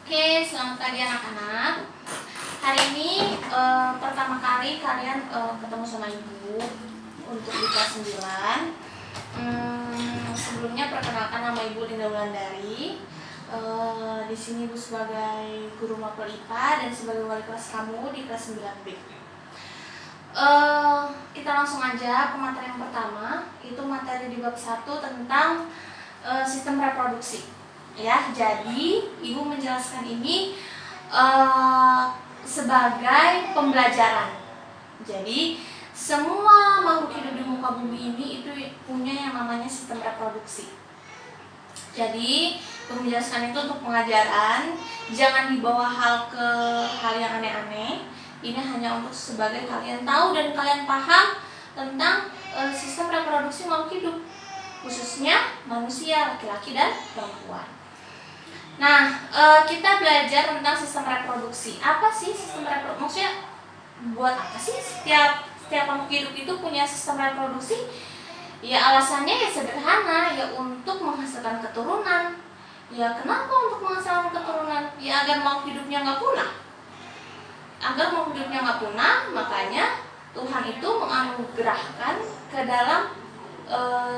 Oke, selamat pagi anak-anak. Hari ini pertama kali kalian ketemu sama ibu untuk di kelas 9. Sebelumnya perkenalkan, nama ibu Linda Wulandari. Di sini ibu sebagai guru mapel IPA dan sebagai wali kelas kamu di kelas 9B. Kita langsung aja ke materi yang pertama, itu materi di bab 1 tentang sistem reproduksi. Ya, jadi ibu menjelaskan ini sebagai pembelajaran. Jadi semua makhluk hidup di muka bumi ini itu punya yang namanya sistem reproduksi. Jadi menjelaskan itu untuk pengajaran, jangan dibawa hal yang aneh-aneh. Ini hanya untuk sebagai kalian tahu dan kalian paham tentang sistem reproduksi makhluk hidup, khususnya manusia, laki-laki dan perempuan. Nah, kita belajar tentang sistem reproduksi. Apa sih sistem reproduksi? Maksudnya buat apa sih setiap makhluk hidup itu punya sistem reproduksi? Ya alasannya ya sederhana, ya untuk menghasilkan keturunan. Ya kenapa untuk menghasilkan keturunan? Ya agar makhluk hidupnya nggak punah. Agar makhluk hidupnya nggak punah, makanya Tuhan itu menganugerahkan ke dalam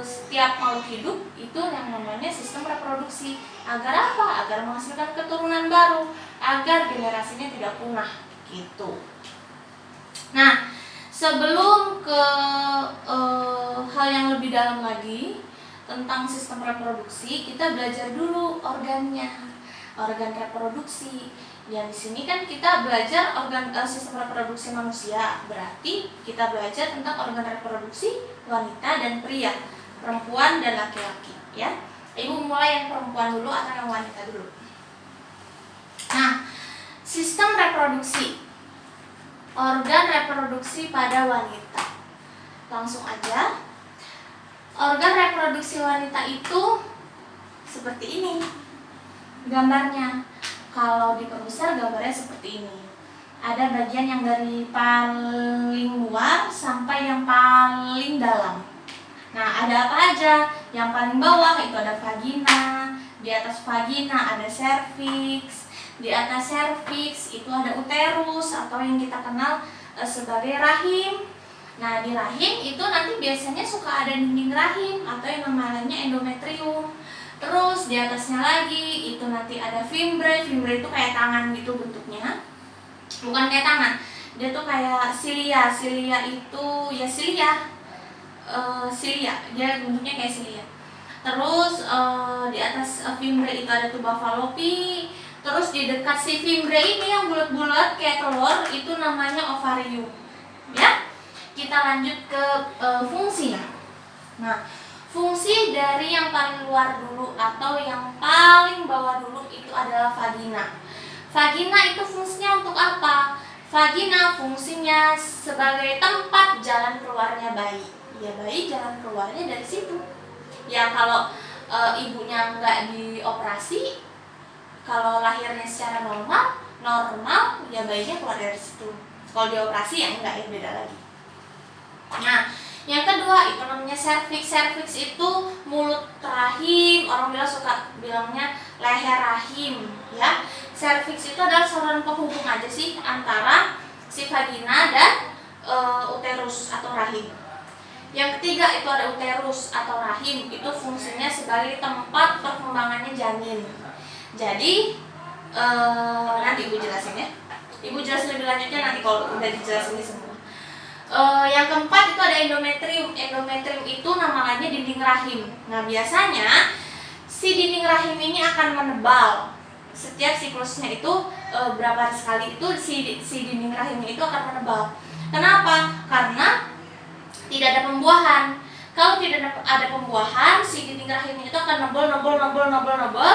setiap makhluk hidup itu yang namanya sistem reproduksi. Agar apa? Agar menghasilkan keturunan baru, agar generasinya tidak punah gitu. Nah, sebelum ke hal yang lebih dalam lagi tentang sistem reproduksi, kita belajar dulu organnya, organ reproduksi. Yang di sini kan kita belajar sistem reproduksi manusia, berarti kita belajar tentang organ reproduksi wanita dan pria, perempuan dan laki-laki, ya. Ibu mulai yang perempuan dulu atau yang wanita dulu? Nah, sistem reproduksi, organ reproduksi pada wanita. Langsung aja. Organ reproduksi wanita itu seperti ini gambarnya. Kalau diperbesar gambarnya seperti ini. Ada bagian yang dari paling luar sampai yang paling dalam. Nah, ada apa aja? Yang paling bawah itu ada vagina, di atas vagina ada cervix, di atas cervix itu ada uterus atau yang kita kenal sebagai rahim. Nah, di rahim itu nanti biasanya suka ada dinding rahim atau yang namanya endometrium. Terus di atasnya lagi itu nanti ada fimbre. Fimbre itu kayak tangan gitu bentuknya. Bukan kayak tangan, dia tuh kayak silia. Silia itu ya silia. Dia bentuknya kayak silia. Terus di atas fimbre itu ada tuba fallopi. Terus di dekat si fimbre ini yang bulat-bulat kayak telur itu namanya ovarium. Ya. Kita lanjut ke fungsinya. Nah, fungsi dari yang paling luar dulu atau yang paling bawah dulu itu adalah vagina. Vagina itu fungsinya untuk apa? Vagina fungsinya sebagai tempat jalan keluarnya bayi. Ya, bayi jalan keluarnya dari situ. Ya, kalau ibunya nggak dioperasi, kalau lahirnya secara normal, ya bayinya keluar dari situ. Kalau dioperasi ya enggak, ya beda lagi. Nah, yang kedua itu namanya cervix. Cervix itu mulut rahim, orang suka bilangnya leher rahim, ya. Cervix itu adalah saluran penghubung aja sih antara si vagina dan uterus atau rahim. Yang ketiga itu ada uterus atau rahim, itu fungsinya sebagai tempat perkembangannya janin. Jadi nanti ibu jelasin ya. Ibu jelasin lebih lanjutnya nanti kalau udah dijelasin semua. Yang keempat itu ada endometrium. Endometrium itu nama lainnya dinding rahim. Nah, biasanya si dinding rahim ini akan menebal. Setiap siklusnya itu berapa hari sekali itu si dinding rahimnya itu akan menebal. Kenapa? Karena tidak ada pembuahan. Kalau tidak ada pembuahan, si dinding rahimnya itu akan nebel.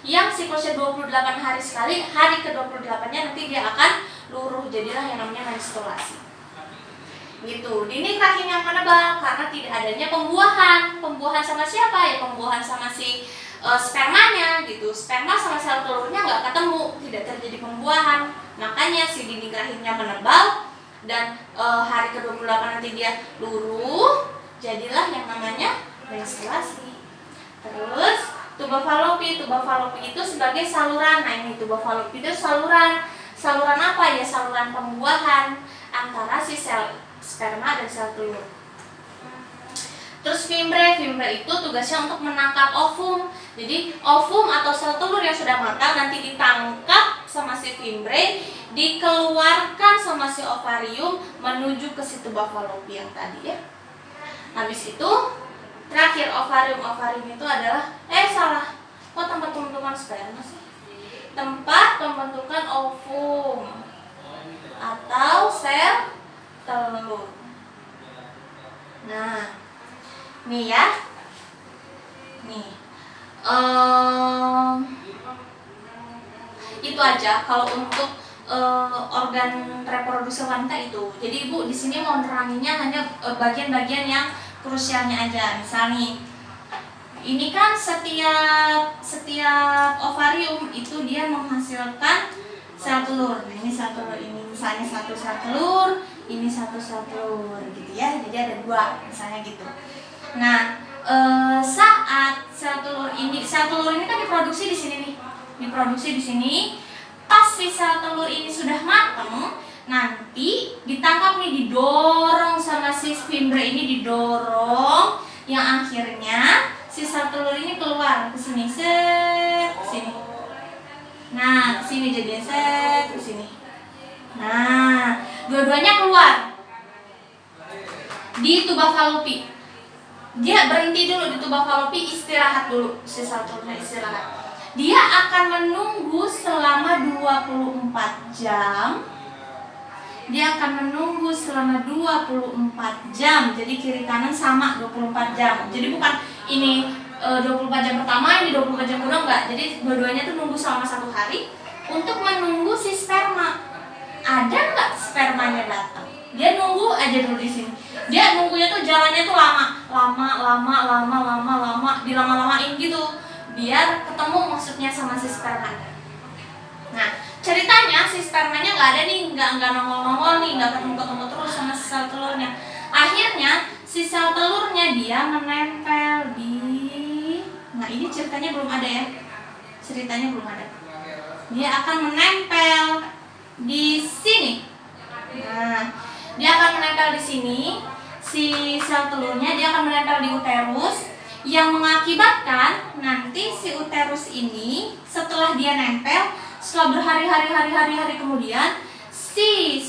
Yang siklusnya 28 hari sekali, hari ke-28-nya nanti dia akan luruh, jadilah yang namanya menstruasi. Gitu. Dinding rahim yang menebal karena tidak adanya pembuahan. Pembuahan sama siapa? Ya pembuahan sama si spermanya gitu. Sperma sama sel telurnya nggak ketemu, tidak terjadi pembuahan. Makanya si dinding rahimnya menebal dan hari ke-28 nanti dia luruh, jadilah yang namanya menstruasi. Terus tuba falopi. Tuba falopi itu sebagai saluran. Nah, ini tuba falopi itu saluran. Saluran apa ya? Saluran pembuahan antara si sel sperma dan sel telur. Terus fimbre itu tugasnya untuk menangkap ovum. Jadi ovum atau sel telur yang sudah matang nanti ditangkap sama si fimbre, dikeluarkan sama si ovarium menuju ke si tuba falopi yang tadi ya. Habis itu terakhir ovarium itu adalah salah. Kok tempat pembentukan sperma sih? Tempat pembentukan ovum atau sel telur. Nah, nih ya. Nih. Itu aja kalau untuk organ reproduksi wanita itu. Jadi Ibu di sini mau neranginnya hanya bagian-bagian yang krusialnya aja. Misalnya ini kan setiap ovarium itu dia menghasilkan sel telur. Nah, ini sel telur ini misalnya satu sel telur, ini satu sel telur gitu ya. Jadi ada dua misalnya gitu. Nah, saat sel telur ini kan diproduksi di sini nih. Diproduksi di sini. Pas si sel telur ini sudah matang, nanti ditangkap nih, didorong sama si fimbre ini, didorong yang akhirnya si sel telur ini keluar ke sini, set, ke sini. Nah, ke sini jadinya set, ke sini. Nah, dua-duanya keluar di tuba falopi. Dia berhenti dulu di tuba falopi, istirahat dulu, si sel telurnya istirahat. Dia akan menunggu selama 24 jam. Dia akan menunggu selama 24 jam. Jadi kiri kanan sama 24 jam. Jadi bukan ini 24 jam pertama, ini 24 jam kedua, enggak. Jadi dua-duanya tuh nunggu selama 1 hari untuk menunggu si sperma. Ada enggak spermanya datang? Dia nunggu aja dulu di sini. Dia nunggunya tuh jalannya tuh lama, dilama-lamain gitu. Biar ketemu maksudnya sama si spermanya. Nah, ceritanya si spermanya nggak ada nih, nggak nongol nih, nggak ketemu terus sama si sel telurnya. Akhirnya si sel telurnya dia menempel di, nah ini ceritanya belum ada ya, ceritanya belum ada. Dia akan menempel di sini. Nah, dia akan menempel di sini. Si sel telurnya dia akan menempel di uterus, yang mengakibatkan nanti si uterus ini setelah dia nempel, setelah berhari-hari kemudian si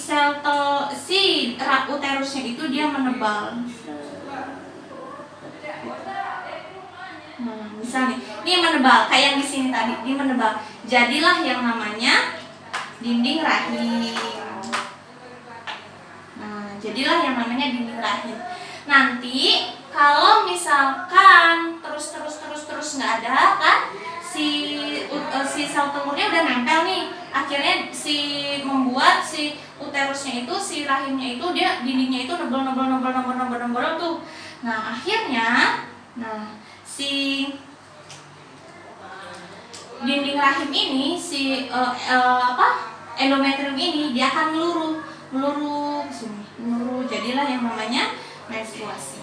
uterusnya itu dia menebal. Nah, misalnya ini menebal kayak yang di sini tadi, dia menebal. Jadilah yang namanya dinding rahim. Nah, jadilah yang namanya dinding rahim. Nanti kalau misalkan terus nggak ada kan, si sel telurnya udah nempel nih, akhirnya membuat si uterusnya itu, si rahimnya itu, dia dindingnya itu nebel tuh. Nah, akhirnya si dinding rahim ini, si endometrium ini dia akan meluruh ke sini, jadilah yang namanya menstruasi.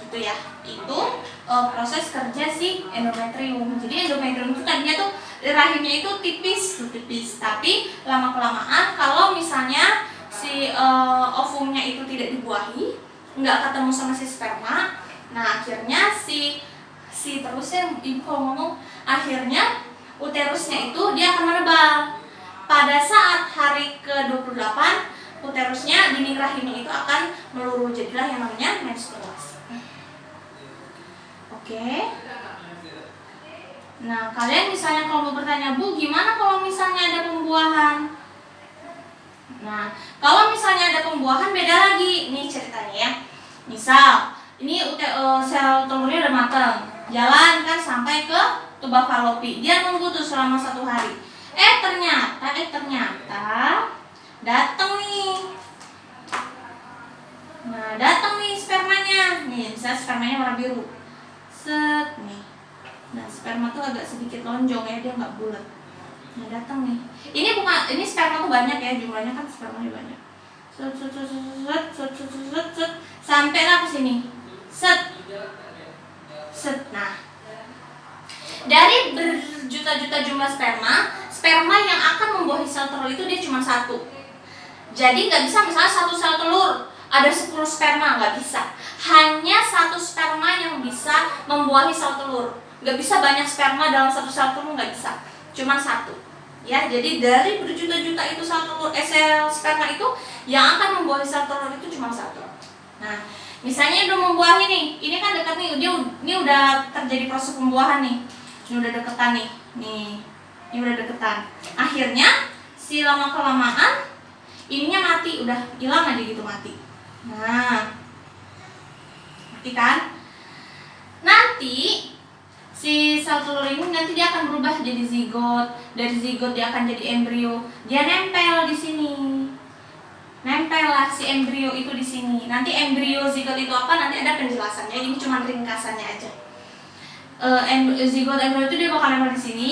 Itu ya, itu proses kerja si endometrium. Jadi endometrium itu tadinya tuh rahimnya itu tipis, tapi lama kelamaan kalau misalnya si ovumnya itu tidak dibuahi, nggak ketemu sama si sperma, nah akhirnya si terusnya ibu kalau ngomong, akhirnya uterusnya itu dia akan menebal. Pada saat hari ke-28 uterusnya, dinding rahimnya itu akan meluruh, jadilah yang namanya menstruasi. Oke. Nah, kalian misalnya kalau mau bertanya, Bu, gimana kalau misalnya ada pembuahan? Nah, kalau misalnya ada pembuahan beda lagi. Nih ceritanya ya. Misal, ini sel telurnya udah matang, jalan kan sampai ke tuba falopi. Dia nunggu tuh selama 1 hari. Ternyata datang nih. Nah, datang nih spermanya. Nih, misalnya spermanya warna biru. Set nih. Nah, sperma tuh agak sedikit lonjong ya, dia nggak bulat. Nah, datang nih. Ini sperma tuh banyak ya, jumlahnya kan spermanya banyak. Set. Sampailah ke sini. Set. Nah. Dari berjuta-juta jumlah sperma yang akan membuahi sel telur itu dia cuma satu. Jadi nggak bisa misalnya satu sel telur ada 10 sperma, nggak bisa. Hanya satu sperma yang bisa membuahi sel telur. Nggak bisa banyak sperma dalam satu sel telur, nggak bisa. Cuma satu. Ya, jadi dari berjuta-juta itu sel sperma itu yang akan membuahi sel telur itu cuma satu. Nah, misalnya udah membuahi nih, ini kan dekat nih, ini udah terjadi proses pembuahan nih. Ini udah deketan nih. Ini udah deketan. Akhirnya si lama-kelamaan ininya mati, udah hilang aja gitu, mati. Nah, mati kan? Nanti si sel telur ini nanti dia akan berubah jadi zigot. Dari zigot dia akan jadi embrio. Dia nempel di sini. Nempel lah si embrio itu di sini. Nanti embrio zigot itu apa? Nanti ada penjelasannya. Ini cuma ringkasannya aja. Zigot embrio itu dia bakal nempel di sini.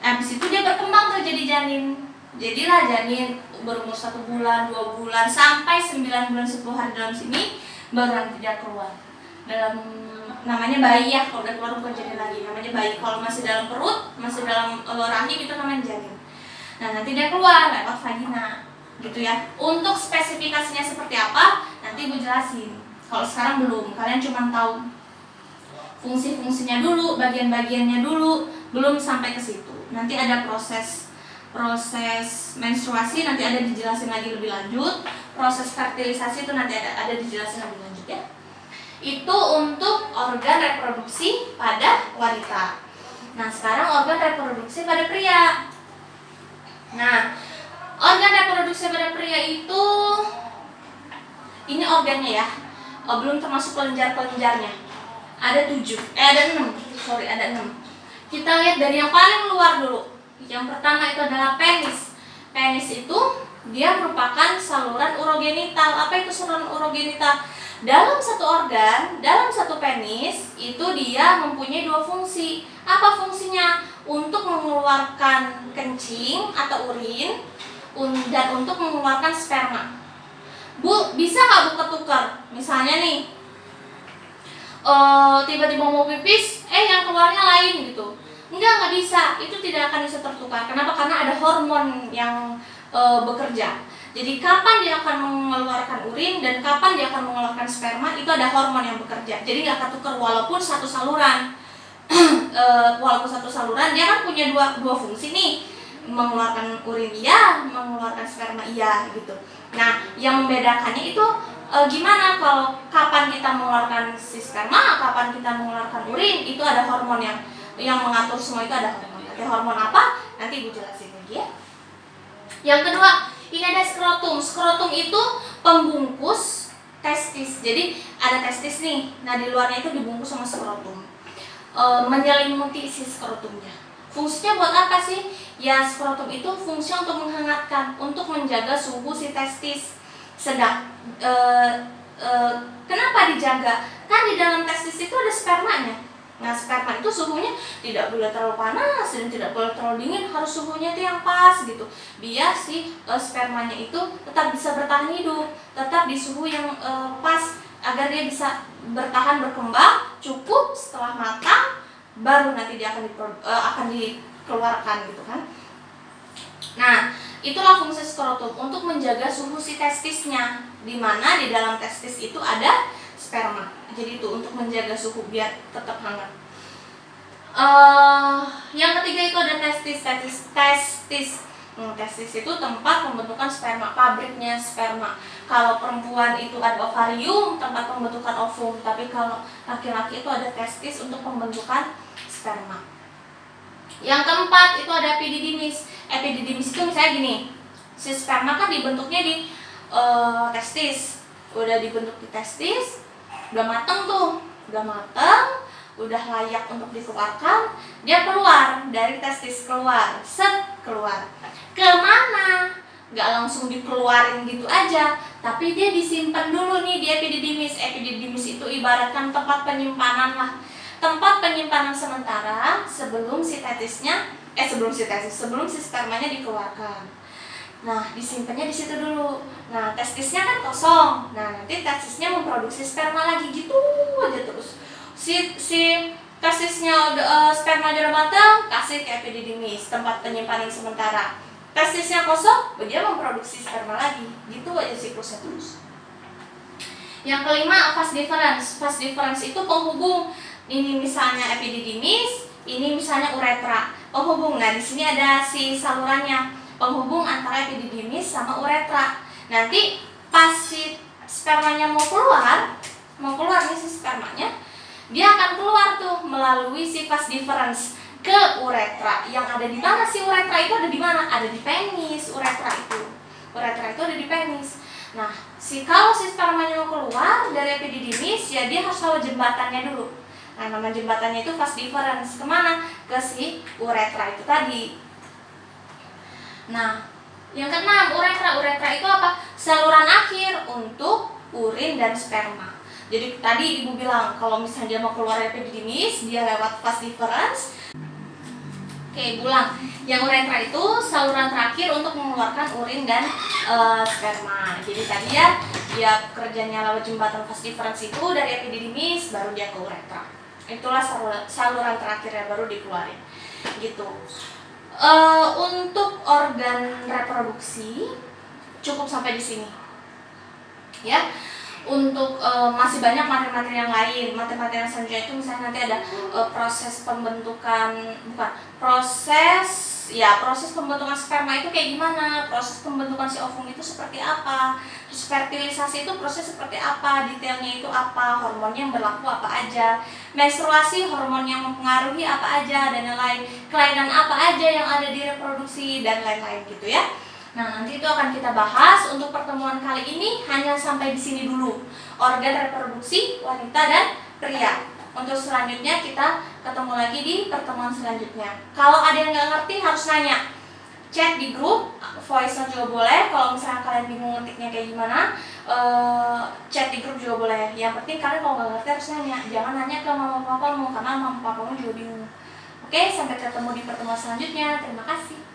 Habis itu dia berkembang terjadi janin. Jadilah janin berumur 1 bulan, 2 bulan, sampai 9 bulan 10 hari dalam sini baru nanti dia keluar. Dalam namanya bayi ya, kalau udah keluar bukan janin lagi, namanya bayi. Kalau masih dalam perut, masih dalam rahim itu namanya janin. Nah, nanti dia keluar lewat vagina. Gitu ya. Untuk spesifikasinya seperti apa nanti Ibu jelasin. Kalau sekarang belum, kalian cuma tahu fungsi-fungsinya dulu, bagian-bagiannya dulu, belum sampai ke situ. Nanti ada proses menstruasi, nanti ada dijelasin lagi lebih lanjut. Proses fertilisasi itu nanti ada dijelasin lebih lanjut ya. Itu untuk organ reproduksi pada wanita. Nah, sekarang organ reproduksi pada pria. Nah, organ reproduksi pada pria itu ini organnya ya. Belum termasuk kelenjar-kelenjarnya. Ada 6. Kita lihat dari yang paling luar dulu. Yang pertama itu adalah penis. Penis itu dia merupakan saluran urogenital. Apa itu saluran urogenital? Dalam satu organ, dalam satu penis itu dia mempunyai 2 fungsi. Apa fungsinya? Untuk mengeluarkan kencing atau urin dan untuk mengeluarkan sperma. Bu, bisa nggak Bu ketukar? Misalnya nih, tiba-tiba mau pipis, yang keluarnya lain gitu. Nggak bisa, itu tidak akan bisa tertukar. Kenapa? Karena ada hormon yang bekerja. Jadi kapan dia akan mengeluarkan urin dan kapan dia akan mengeluarkan sperma, itu ada hormon yang bekerja. Jadi nggak akan tukar walaupun satu saluran. Walaupun satu saluran, dia kan punya dua fungsi nih. Mengeluarkan urin iya, mengeluarkan sperma iya gitu. Nah, yang membedakannya itu gimana kalau kapan kita mengeluarkan si sperma, kapan kita mengeluarkan urin, itu ada hormon yang mengatur semua itu ada hormon. Nanti hormon apa? Nanti Ibu jelasin lagi ya. Yang kedua, ini ada skrotum. Skrotum itu pembungkus testis. Jadi ada testis nih. Nah, di luarnya itu dibungkus sama skrotum. Menyelimuti si skrotumnya. Fungsinya buat apa sih? Ya, skrotum itu fungsi untuk menghangatkan, untuk menjaga suhu si testis. Kenapa dijaga? Kan di dalam testis itu ada spermanya. Nah, sperma itu suhunya tidak boleh terlalu panas dan tidak boleh terlalu dingin, harus suhunya itu yang pas gitu. Biar si spermanya itu tetap bisa bertahan hidup, tetap di suhu yang pas agar dia bisa bertahan berkembang cukup. Setelah matang baru nanti dia akan dikeluarkan gitu kan. Nah, itulah fungsi skrotum untuk menjaga suhu si testisnya, di mana di dalam testis itu ada sperma. Jadi itu untuk menjaga suhu biar tetap hangat. Yang ketiga itu ada testis. Testis itu tempat pembentukan sperma, pabriknya sperma. Kalau perempuan itu ada ovarium, tempat pembentukan ovum. Tapi kalau laki-laki itu ada testis untuk pembentukan sperma. Yang keempat itu ada epididymis. Epididymis itu misalnya gini, si sperma kan dibentuknya di testis. Udah dibentuk di testis, udah mateng tuh, udah layak untuk dikeluarkan, dia keluar dari testis, keluar. Kemana? Gak langsung dikeluarin gitu aja, tapi dia disimpan dulu nih di epididymis. Epididymis itu ibaratkan tempat penyimpanan lah, tempat penyimpanan sementara sebelum si spermanya dikeluarkan. Nah, disimpannya di situ dulu. Nah, testisnya kan kosong. Nah, nanti testisnya memproduksi sperma lagi gitu aja terus. Si Testisnya sperma udah matang, kasih ke epididymis, tempat penyimpanan sementara. Testisnya kosong, dia memproduksi sperma lagi. Gitu aja siklusnya terus. Yang kelima, fase difference. Fase difference itu penghubung. Ini misalnya epididymis, ini misalnya uretra. Penghubung. Nah, di sini ada si salurannya, penghubung antara epididymis sama uretra. Nanti pas si spermanya mau keluar nih si spermanya, dia akan keluar tuh melalui si fase difference ke uretra. Yang ada di mana sih uretra itu? Ada di mana? Ada di penis. Uretra itu ada di penis. Nah, kalau si spermanya mau keluar dari epididymis, ya dia harus lewat jembatannya dulu. Nah, nama jembatannya itu fase difference. Kemana? Ke si uretra itu tadi. Nah, yang keenam, uretra. Uretra itu apa? Saluran akhir untuk urin dan sperma. Jadi tadi ibu bilang kalau misalnya dia mau keluar dari epididymis, dia lewat fase difference. Oke, ulang. Yang uretra itu saluran terakhir untuk mengeluarkan urin dan sperma. Jadi tadi ya, dia kerjanya lewat jembatan fase difference itu dari epididymis, baru dia ke uretra. Itulah saluran terakhirnya, baru dikeluarin. Gitu. Untuk organ reproduksi cukup sampai di sini. Ya. Untuk masih banyak materi-materi yang lain. Materi-materi yang selanjutnya itu misalnya nanti ada proses pembentukan sperma itu kayak gimana, proses pembentukan si ovum itu seperti apa, terus fertilisasi itu proses seperti apa, detailnya itu apa, hormonnya yang berlaku apa aja, menstruasi hormon yang mempengaruhi apa aja, dan lain-lain, kelainan apa aja yang ada di reproduksi dan lain-lain gitu ya. Nah, nanti itu akan kita bahas. Untuk pertemuan kali ini hanya sampai di sini dulu. Organ reproduksi wanita dan pria. Untuk selanjutnya kita ketemu lagi di pertemuan selanjutnya. Kalau ada yang nggak ngerti harus nanya. Chat di grup, voice note juga boleh. Kalau misalnya kalian bingung ngetiknya kayak gimana, chat di grup juga boleh. Yang penting kalian kalau nggak ngerti harus nanya. Jangan nanya ke mama papamu, karena mama papamu juga bingung. Oke, sampai ketemu di pertemuan selanjutnya. Terima kasih.